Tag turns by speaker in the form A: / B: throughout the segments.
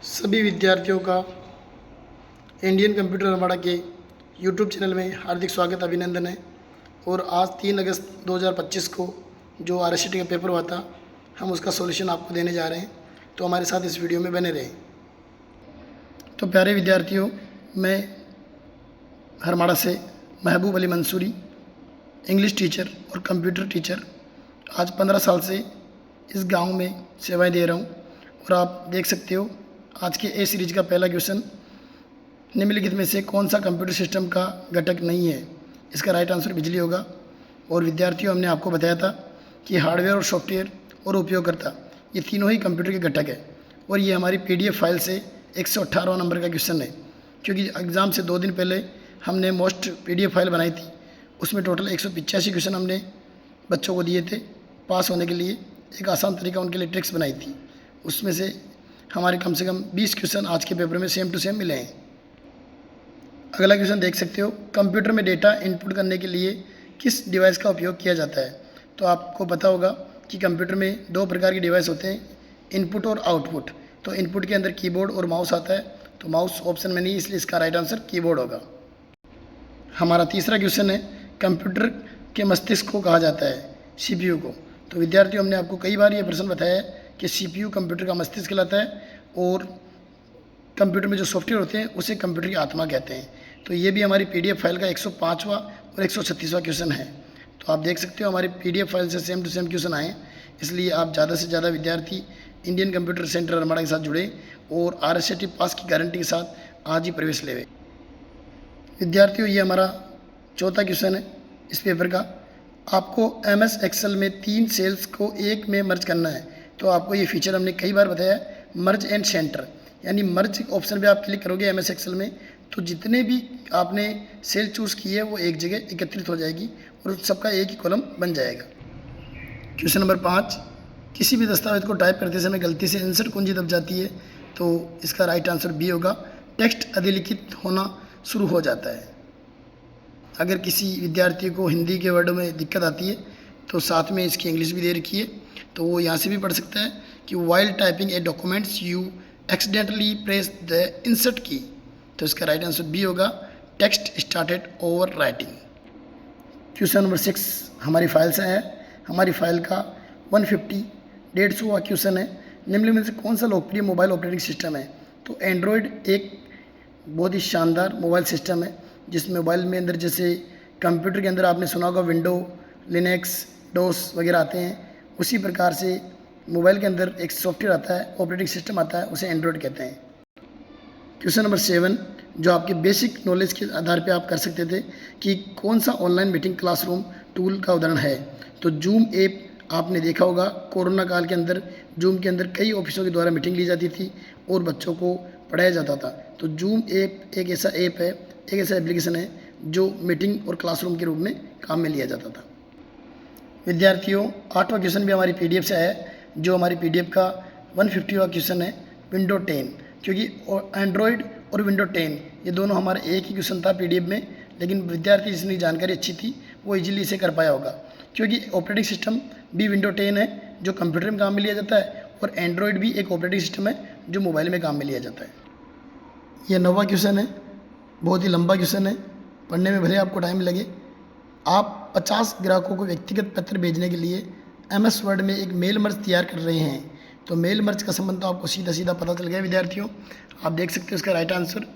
A: सभी विद्यार्थियों का इंडियन कंप्यूटर अवार्ड के यूट्यूब चैनल में हार्दिक स्वागत अभिनंदन है। और आज 3 अगस्त 2025 को जो RSCT का पेपर हुआ था, हम उसका सॉल्यूशन आपको देने जा रहे हैं, तो हमारे साथ इस वीडियो में बने रहें। तो प्यारे विद्यार्थियों, मैं हरमाड़ा से महबूब अली मंसूरी, इंग्लिश टीचर और कंप्यूटर टीचर, आज 15 साल से इस गांव में सेवाएं दे रहा हूं। और आप देख सकते हो आज के ए सीरीज का पहला क्वेश्चन, निम्नलिखित में से कौन सा कंप्यूटर सिस्टम का घटक नहीं है। इसका राइट आंसर बिजली होगा। और विद्यार्थियों, हमने आपको बताया था कि हार्डवेयर और सॉफ्टवेयर और उपयोगकर्ता ये तीनों ही कंप्यूटर के घटक है। और ये हमारी PDF फाइल से 118वां नंबर का क्वेश्चन है, क्योंकि एग्ज़ाम से 2 दिन पहले हमने मोस्ट PDF फाइल बनाई थी। उसमें टोटल 185 क्वेश्चन हमने बच्चों को दिए थे पास होने के लिए। एक आसान तरीका उनके लिए ट्रिक्स बनाई थी, उसमें से हमारे कम से कम 20 क्वेश्चन आज के पेपर में सेम टू सेम मिले हैं। अगला क्वेश्चन देख सकते हो, कंप्यूटर में डेटा इनपुट करने के लिए किस डिवाइस का उपयोग किया जाता है। तो आपको पता होगा कि कंप्यूटर में 2 प्रकार के डिवाइस होते हैं, इनपुट और आउटपुट। तो इनपुट के अंदर कीबोर्ड और माउस आता है, तो माउस ऑप्शन में नहीं, इसलिए इसका राइट आंसर कीबोर्ड होगा। हमारा तीसरा क्वेश्चन है, कंप्यूटर के मस्तिष्क को कहा जाता है, CPU को। तो विद्यार्थियों, हमने आपको कई बार ये प्रश्न बताया है कि CPU कंप्यूटर का मस्तिष्क कहलाता है, और कंप्यूटर में जो सॉफ्टवेयर होते हैं उसे कंप्यूटर की आत्मा कहते हैं। तो ये भी हमारी PDF फाइल का 105वां और 136वां क्वेश्चन है। तो आप देख सकते हो हमारी PDF फाइल से सेम टू सेम क्वेश्चन आए, इसलिए आप ज़्यादा से ज़्यादा विद्यार्थी इंडियन कंप्यूटर सेंटर हरमाड़ा के साथ जुड़े और RSCT पास की गारंटी के साथ आज ही प्रवेश लेवे। विद्यार्थियों, ये हमारा चौथा क्वेश्चन है इस पेपर का। आपको MS एक्सेल में 3 सेल्स को एक में मर्ज करना है। तो आपको ये फीचर हमने कई बार बताया, मर्ज एंड सेंटर, यानी मर्ज ऑप्शन पे आप क्लिक करोगे MS एक्सेल में, तो जितने भी आपने सेल चूज़ की है वो एक जगह एकत्रित हो जाएगी और सबका एक ही कॉलम बन जाएगा। क्वेश्चन नंबर 5, किसी भी दस्तावेज को टाइप करते समय गलती से इंसर्ट कुंजी दब जाती है। तो इसका राइट आंसर B होगा, टेक्स्ट अधिलिखित होना शुरू हो जाता है। अगर किसी विद्यार्थी को हिंदी के वर्डों में दिक्कत आती है तो साथ में इसकी इंग्लिश भी दे रखी है, तो वो यहाँ से भी पढ़ सकता है कि while typing A documents you accidentally press the insert की। तो इसका राइट आंसर B होगा, text started over writing. Question number 6 हमारी फाइल से है। हमारी फाइल का 150वां क्वेश्चन है, निम्नलिखित में से कौन सा लोकप्रिय मोबाइल ऑपरेटिंग सिस्टम है। तो एंड्रॉयड एक बहुत ही शानदार मोबाइल सिस्टम है, जिस मोबाइल में अंदर जैसे कंप्यूटर के अंदर आपने सुना होगा विंडो, लिनक्स, डोस वगैरह आते हैं, उसी प्रकार से मोबाइल के अंदर एक सॉफ्टवेयर आता है, ऑपरेटिंग सिस्टम आता है, उसे एंड्रॉयड कहते हैं। क्वेश्चन नंबर 7, जो आपके बेसिक नॉलेज के आधार पे आप कर सकते थे कि कौन सा ऑनलाइन मीटिंग क्लासरूम टूल का उदाहरण है। तो जूम ऐप आपने देखा होगा, कोरोना काल के अंदर जूम के अंदर कई ऑफिसों के द्वारा मीटिंग ली जाती थी और बच्चों को पढ़ाया जाता था। तो जूम ऐप एक ऐसा ऐप है, एक ऐसा एप्लीकेशन है जो मीटिंग और क्लासरूम के रूप में काम में लिया जाता था। विद्यार्थियों, 8वां क्वेश्चन भी हमारी PDF से आया है, जो हमारी PDF का 150वां क्वेश्चन है, विंडो 10। क्योंकि एंड्रॉयड और विंडो 10 ये दोनों हमारा एक ही क्वेश्चन था PDF में, लेकिन विद्यार्थी जिसकी जानकारी अच्छी थी वो इजीली इसे कर पाया होगा। क्योंकि ऑपरेटिंग सिस्टम भी विंडो 10 है जो कंप्यूटर में काम में लिया जाता है, और एंड्रॉयड भी एक ऑपरेटिंग सिस्टम है जो मोबाइल में काम में लिया जाता है। यह 9वां क्वेश्चन है, बहुत ही लंबा क्वेश्चन है, पढ़ने में भले आपको टाइम लगे। आप 50 ग्राहकों को व्यक्तिगत पत्र भेजने के लिए MS वर्ड में एक मेल मर्ज तैयार कर रहे हैं। तो मेल मर्ज का संबंध तो आपको सीधा सीधा पता चल गया विद्यार्थियों। आप देख सकते हो इसका राइट आंसर,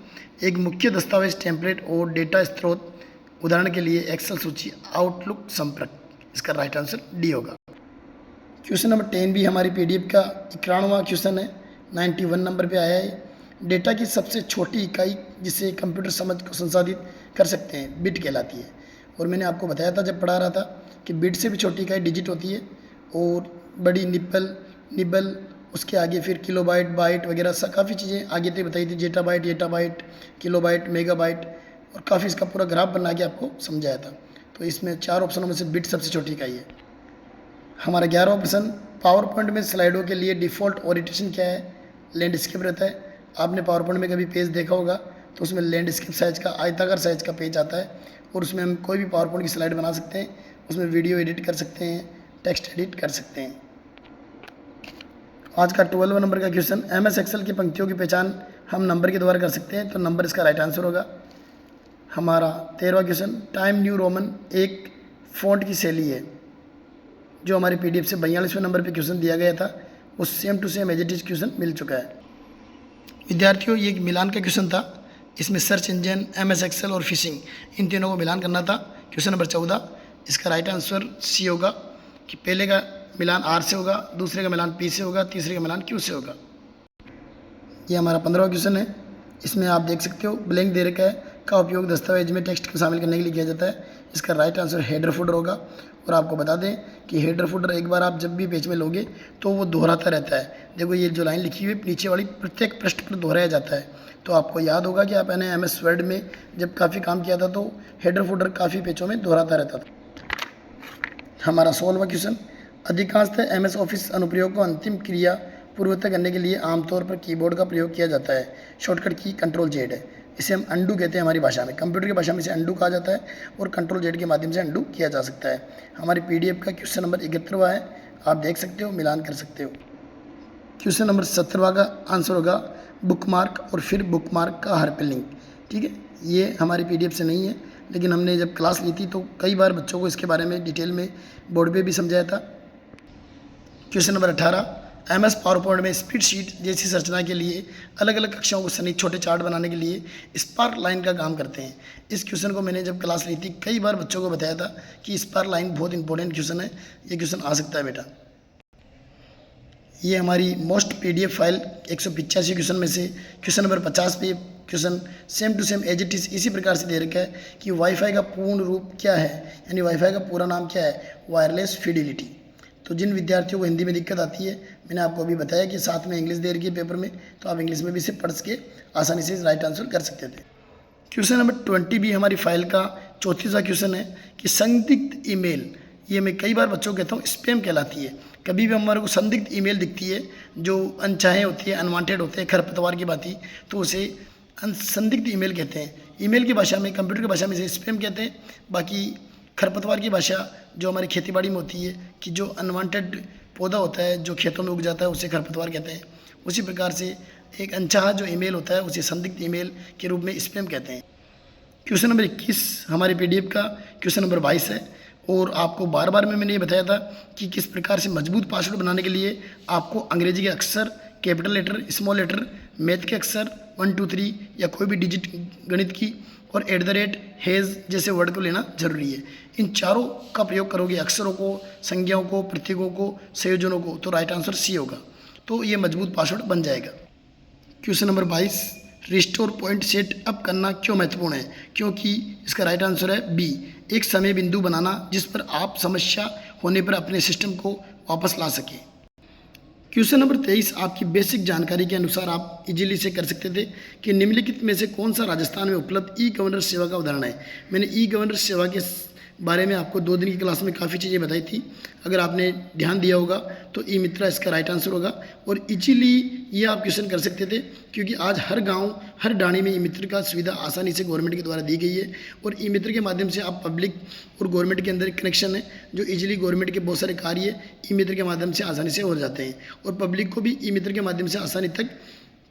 A: एक मुख्य दस्तावेज टेम्पलेट और डेटा स्रोत, उदाहरण के लिए एक्सेल सूची, आउटलुक संपर्क। इसका राइट आंसर D होगा। क्वेश्चन नंबर 10 भी हमारी PDF का 91वां क्वेश्चन है, 91 नंबर पे आया है। डेटा की सबसे छोटी इकाई जिसे कंप्यूटर समझ को संसाधित कर सकते हैं, बिट कहलाती है। और मैंने आपको बताया था जब पढ़ा रहा था कि बिट से भी छोटी इकाई डिजिट होती है, और बड़ी निबल, उसके आगे फिर किलोबाइट, बाइट वगैरह काफ़ी चीज़ें आगे तक बताई थी, जेटाबाइट, किलोबाइट, मेगाबाइट, और काफ़ी इसका पूरा ग्राफ बना के आपको समझाया था। तो इसमें 4 ऑप्शनों में से बिट सबसे छोटी इकाई है। हमारा 11वां प्रश्न, पावर पॉइंट में स्लाइडों के लिए डिफ़ॉल्ट ओरिएंटेशन क्या है। लैंडस्केप रहता है। आपने पावर पॉइंट में कभी पेज देखा होगा तो उसमें लैंडस्केप साइज का, आयताकार साइज का पेज आता है, और उसमें हम कोई भी पावर पॉइंट की स्लाइड बना सकते हैं, उसमें वीडियो एडिट कर सकते हैं, टेक्स्ट एडिट कर सकते हैं। आज का 12 नंबर का क्वेश्चन, MS एक्सेल की पंक्तियों की पहचान हम नंबर के द्वारा कर सकते हैं, तो नंबर इसका राइट आंसर होगा। हमारा 13वां क्वेश्चन, टाइम न्यू रोमन एक फ़ॉन्ट की शैली है। जो हमारी PDF से 42वें नंबर पे क्वेश्चन दिया गया था, वो same to same as it is question मिल चुका है। विद्यार्थियों, ये एक मिलान का क्वेश्चन था। इसमें सर्च इंजन, MS एक्सेल और फिशिंग, इन तीनों को मिलान करना था। क्वेश्चन नंबर 14, इसका राइट आंसर C होगा कि पहले का मिलान R से होगा, दूसरे का मिलान P से होगा, तीसरे का मिलान Q से होगा। ये हमारा 15वां क्वेश्चन है। इसमें आप देख सकते हो ब्लैंक दे रखा है, का उपयोग दस्तावेज में टेक्स्ट को शामिल करने के लिए किया जाता है। इसका राइट आंसर हेडर फुटर होगा। और आपको बता दें कि हेडर फुटर एक बार आप जब भी पेज में लोगे तो वो दोहराता रहता है। देखो ये जो लाइन लिखी हुई है नीचे वाली, प्रत्येक पृष्ठ पर दोहराया जाता है। तो आपको याद होगा कि आपने MS वर्ड में जब काफ़ी काम किया था तो हेडर फुटर काफ़ी पेजों में दोहराता रहता था। हमारा 16वां क्वेश्चन, अधिकांशतः MS ऑफिस अनुप्रयोग को अंतिम क्रिया पूर्वतः करने के लिए आमतौर पर कीबोर्ड का प्रयोग किया जाता है। शॉर्टकट की Ctrl+Z है। इसे हम अंडू कहते हैं हमारी भाषा में, कंप्यूटर की भाषा में इसे अंडू कहा जाता है और Ctrl+Z के माध्यम से अंडू किया जा सकता है। हमारी PDF का क्वेश्चन नंबर 71वां है, आप देख सकते हो, मिलान कर सकते हो। क्वेश्चन नंबर 17वां का आंसर होगा बुकमार्क और फिर बुकमार्क का हाइपरलिंक। ठीक है, ये हमारी PDF से नहीं है, लेकिन हमने जब क्लास ली थी तो कई बार बच्चों को इसके बारे में डिटेल में बोर्ड पे भी समझाया था। क्वेश्चन नंबर 18, MS पावरपॉइंट में स्प्रेडशीट जैसी संरचना के लिए अलग अलग कक्षाओं को सनी छोटे चार्ट बनाने के लिए स्पार्क लाइन का काम करते हैं। इस क्वेश्चन को मैंने जब क्लास ली थी कई बार बच्चों को बताया था कि स्पार्क लाइन बहुत इंपॉर्टेंट क्वेश्चन है, ये क्वेश्चन आ सकता है बेटा। ये हमारी मोस्ट PDF फाइल 185 क्वेश्चन में से क्वेश्चन नंबर 50 पे question same to same as it is इसी प्रकार से दे रखा है कि वाईफाई का पूर्ण रूप क्या है, यानी वाईफाई का पूरा नाम क्या है, वायरलेस फिडिलिटी। तो जिन विद्यार्थियों को हिंदी में दिक्कत आती है, मैंने आपको अभी बताया कि साथ में इंग्लिश दे रखी है पेपर में, तो आप इंग्लिश में भी इसे पढ़ के आसानी से राइट आंसर कर सकते थे। क्वेश्चन नंबर 20 भी हमारी फाइल का 34वां क्वेश्चन है कि संदिग्ध ईमेल, ये मैं कई बार बच्चों को कहता हूँ स्पैम कहलाती है। कभी भी हमारे को संदिग्ध ईमेल दिखती है जो अनचाहे होती है, अनवांटेड होते हैं, खरपतवार की बात ही, तो उसे संदिग्ध ईमेल कहते हैं। ईमेल की भाषा में, कंप्यूटर की भाषा में इसे स्पैम कहते हैं। बाकी खरपतवार की भाषा जो हमारी खेतीबाड़ी में होती है कि जो अनवांटेड पौधा होता है जो खेतों में उग जाता है उसे खरपतवार कहते हैं। उसी प्रकार से एक अनचाहा जो ईमेल होता है उसे संदिग्ध ईमेल के रूप में स्पैम कहते हैं। क्वेश्चन नंबर 21 हमारे PDF का क्वेश्चन नंबर 22 है। और आपको बार बार में मैंने ये बताया था कि किस प्रकार से मजबूत पासवर्ड बनाने के लिए आपको अंग्रेजी के अक्षर, capital letter, small letter, math के अक्षर 1 2 3 या कोई भी डिजिट गणित की और @ हैज़ जैसे वर्ड को लेना जरूरी है। इन चारों का प्रयोग करोगे, अक्षरों को, संज्ञाओं को, प्रतीकों को, संयोजनों को, तो राइट आंसर C होगा। तो ये मजबूत पासवर्ड बन जाएगा। Question number 22, restore point set up करना क्यों महत्वपूर्ण है? क्योंकि इसका राइट आंसर है B, एक समय बिंदु बनाना जिस पर आप समस्या होने पर अपने सिस्टम को वापस ला सकें। क्वेश्चन नंबर 23 आपकी बेसिक जानकारी के अनुसार आप इजीली से कर सकते थे कि निम्नलिखित में से कौन सा राजस्थान में उपलब्ध ई-गवर्नेंस सेवा का उदाहरण है। मैंने ई-गवर्नेंस सेवा के बारे में आपको 2 दिन की क्लास में काफ़ी चीज़ें बताई थी, अगर आपने ध्यान दिया होगा तो ई मित्रा इसका राइट आंसर होगा। और इजीली ये आप क्वेश्चन कर सकते थे क्योंकि आज हर गांव, हर डाणी में ई मित्र का सुविधा आसानी से गवर्नमेंट के द्वारा दी गई है। और ई मित्र के माध्यम से आप पब्लिक और गवर्नमेंट के अंदर कनेक्शन है जो इजीली गवर्नमेंट के बहुत सारे कार्य ई मित्र के माध्यम से आसानी से हो जाते हैं और पब्लिक को भी ई मित्र के माध्यम से आसानी तक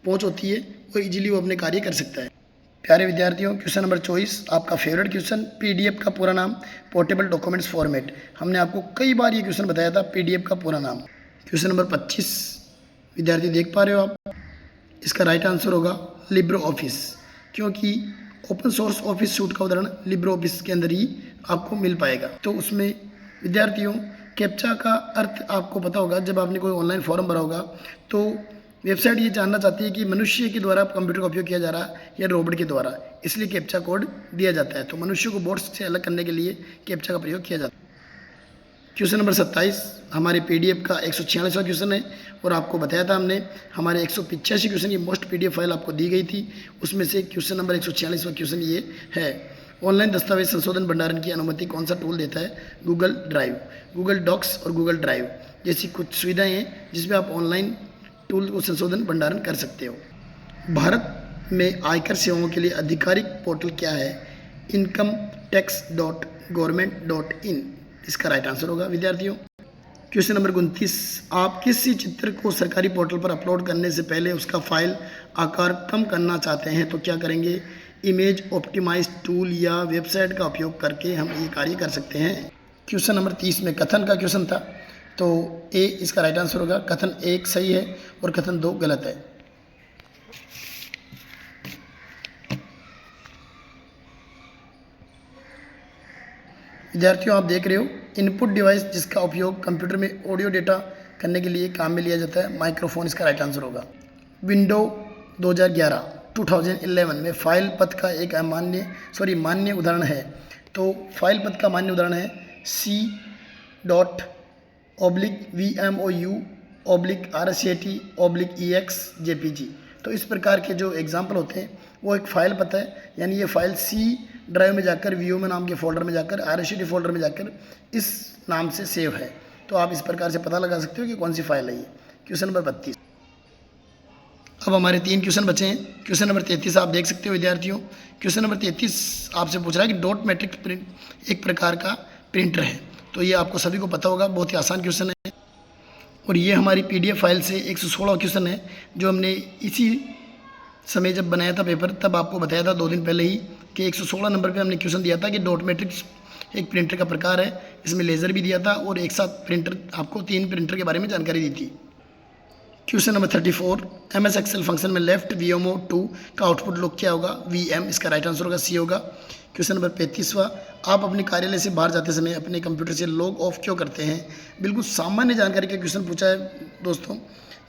A: पहुँच होती है और ईजिली वो अपने कार्य कर सकता है। प्यारे विद्यार्थियों, क्वेश्चन नंबर 24 आपका फेवरेट क्वेश्चन, PDF का पूरा नाम, पोर्टेबल डॉक्यूमेंट्स फॉर्मेट। हमने आपको कई बार ये क्वेश्चन बताया था, PDF का पूरा नाम। क्वेश्चन नंबर 25 विद्यार्थी देख पा रहे हो आप, इसका राइट आंसर होगा लिब्रो ऑफिस, क्योंकि ओपन सोर्स ऑफिस सूट का उदाहरण लिब्रो ऑफिस के अंदर ही आपको मिल पाएगा। तो उसमें विद्यार्थियों कैप्चा का अर्थ आपको पता होगा, जब आपने कोई ऑनलाइन फॉर्म भरा होगा तो वेबसाइट ये जानना चाहती है कि मनुष्य के द्वारा कंप्यूटर का उपयोग किया जा रहा है या रोबोट के द्वारा, इसलिए कैप्चा कोड दिया जाता है। तो मनुष्य को बोट्स से अलग करने के लिए कैप्चा का प्रयोग किया जाता है। क्वेश्चन नंबर 27 हमारे PDF का 146वां क्वेश्चन है और आपको बताया था हमने हमारे 185 क्वेश्चन की मोस्ट PDF फाइल आपको दी गई थी, उसमें से क्वेश्चन नंबर 146वां क्वेश्चन ये है, ऑनलाइन दस्तावेज संशोधन भंडारण की अनुमति कौन सा टूल देता है? गूगल ड्राइव, गूगल डॉक्स और गूगल ड्राइव जैसी कुछ सुविधाएँ हैं जिसमें आप ऑनलाइन टूल को संशोधन भंडारण कर सकते हो। भारत में आयकर सेवाओं के लिए आधिकारिक पोर्टल क्या है? incometax.government.in, इसका राइट आंसर होगा विद्यार्थियों। क्वेश्चन नंबर 29, आप किसी चित्र को सरकारी पोर्टल पर अपलोड करने से पहले उसका फाइल आकार कम करना चाहते हैं तो क्या करेंगे? इमेज ऑप्टिमाइज टूल या वेबसाइट का उपयोग करके हम ये कार्य कर सकते हैं। क्वेश्चन नंबर 30 में कथन का क्वेश्चन था, तो ए इसका राइट आंसर होगा। कथन 1 सही है और कथन 2 गलत है। विद्यार्थियों, आप देख रहे हो इनपुट डिवाइस जिसका उपयोग कंप्यूटर में ऑडियो डेटा करने के लिए काम में लिया जाता है, माइक्रोफोन इसका राइट आंसर होगा। विंडो 2011 में फाइल पथ का एक मान्य उदाहरण है। तो फाइल पथ का मान्य उदाहरण है C.VMOU/RSAT/EXJPG। तो इस प्रकार के जो एग्जाम्पल होते हैं वो एक फाइल पता है, यानी ये फाइल सी ड्राइव में जाकर VMO नाम के फोल्डर में जाकर RSAT फोल्डर में जाकर इस नाम से सेव है। तो आप इस प्रकार से पता लगा सकते हो कि कौन सी फाइल है ये। Question number 32। अब हमारे 3 क्वेश्चन बचे हैं। क्वेश्चन नंबर 33 आप देख सकते हो विद्यार्थियों। क्वेश्चन नंबर 33 आपसे पूछ रहा है कि डॉट मैट्रिक्स प्रिंट एक प्रकार का प्रिंटर है। तो ये आपको सभी को पता होगा, बहुत ही आसान क्वेश्चन है। और ये हमारी PDF फाइल से 116 क्वेश्चन है जो हमने इसी समय जब बनाया था पेपर तब आपको बताया था 2 दिन पहले ही कि 116 नंबर पे हमने क्वेश्चन दिया था कि डॉट मैट्रिक्स एक प्रिंटर का प्रकार है। इसमें लेज़र भी दिया था और एक साथ प्रिंटर, आपको 3 प्रिंटर के बारे में जानकारी दी थी। Question number 34, MS excel function में लेफ्ट VMO2 का आउटपुट लॉग क्या होगा? VM इसका राइट आंसर होगा, C होगा। क्वेश्चन नंबर 35वां, आप अपने कार्यालय से बाहर जाते समय अपने कंप्यूटर से लॉग ऑफ क्यों करते हैं? बिल्कुल सामान्य जानकारी का क्वेश्चन पूछा है दोस्तों,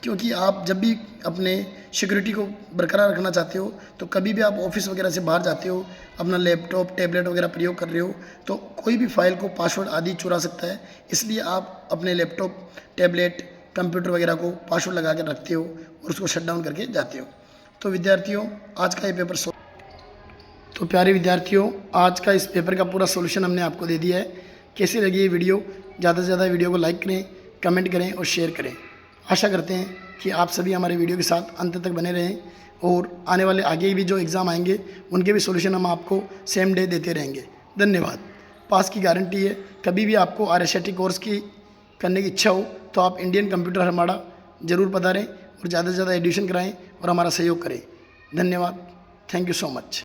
A: क्योंकि आप जब भी अपने सिक्योरिटी को बरकरार रखना चाहते हो तो कभी भी आप ऑफिस वगैरह से बाहर जाते हो, अपना लैपटॉप टैबलेट वगैरह प्रयोग कर रहे हो तो कोई भी फाइल को पासवर्ड आदि चुरा सकता है। इसलिए आप अपने लैपटॉप टैबलेट कंप्यूटर वगैरह को पासवर्ड लगा कर रखते हो और उसको शट डाउन करके जाते हो। तो विद्यार्थियों, आज का ये पेपर तो प्यारे विद्यार्थियों, आज का इस पेपर का पूरा सॉल्यूशन हमने आपको दे दिया है। कैसी लगी ये वीडियो? ज़्यादा से ज़्यादा वीडियो को लाइक करें, कमेंट करें और शेयर करें। आशा करते हैं कि आप सभी हमारे वीडियो के साथ अंत तक बने रहें और आने वाले आगे भी जो एग्ज़ाम आएंगे उनके भी सॉल्यूशन हम आपको सेम डे देते रहेंगे। धन्यवाद। पास की गारंटी है। कभी भी आपको RSAT कोर्स की करने की इच्छा हो तो आप इंडियन कंप्यूटर हमारा ज़रूर पधारें और ज़्यादा से ज़्यादा एडिशन कराएँ और हमारा सहयोग करें। धन्यवाद। Thank you so much.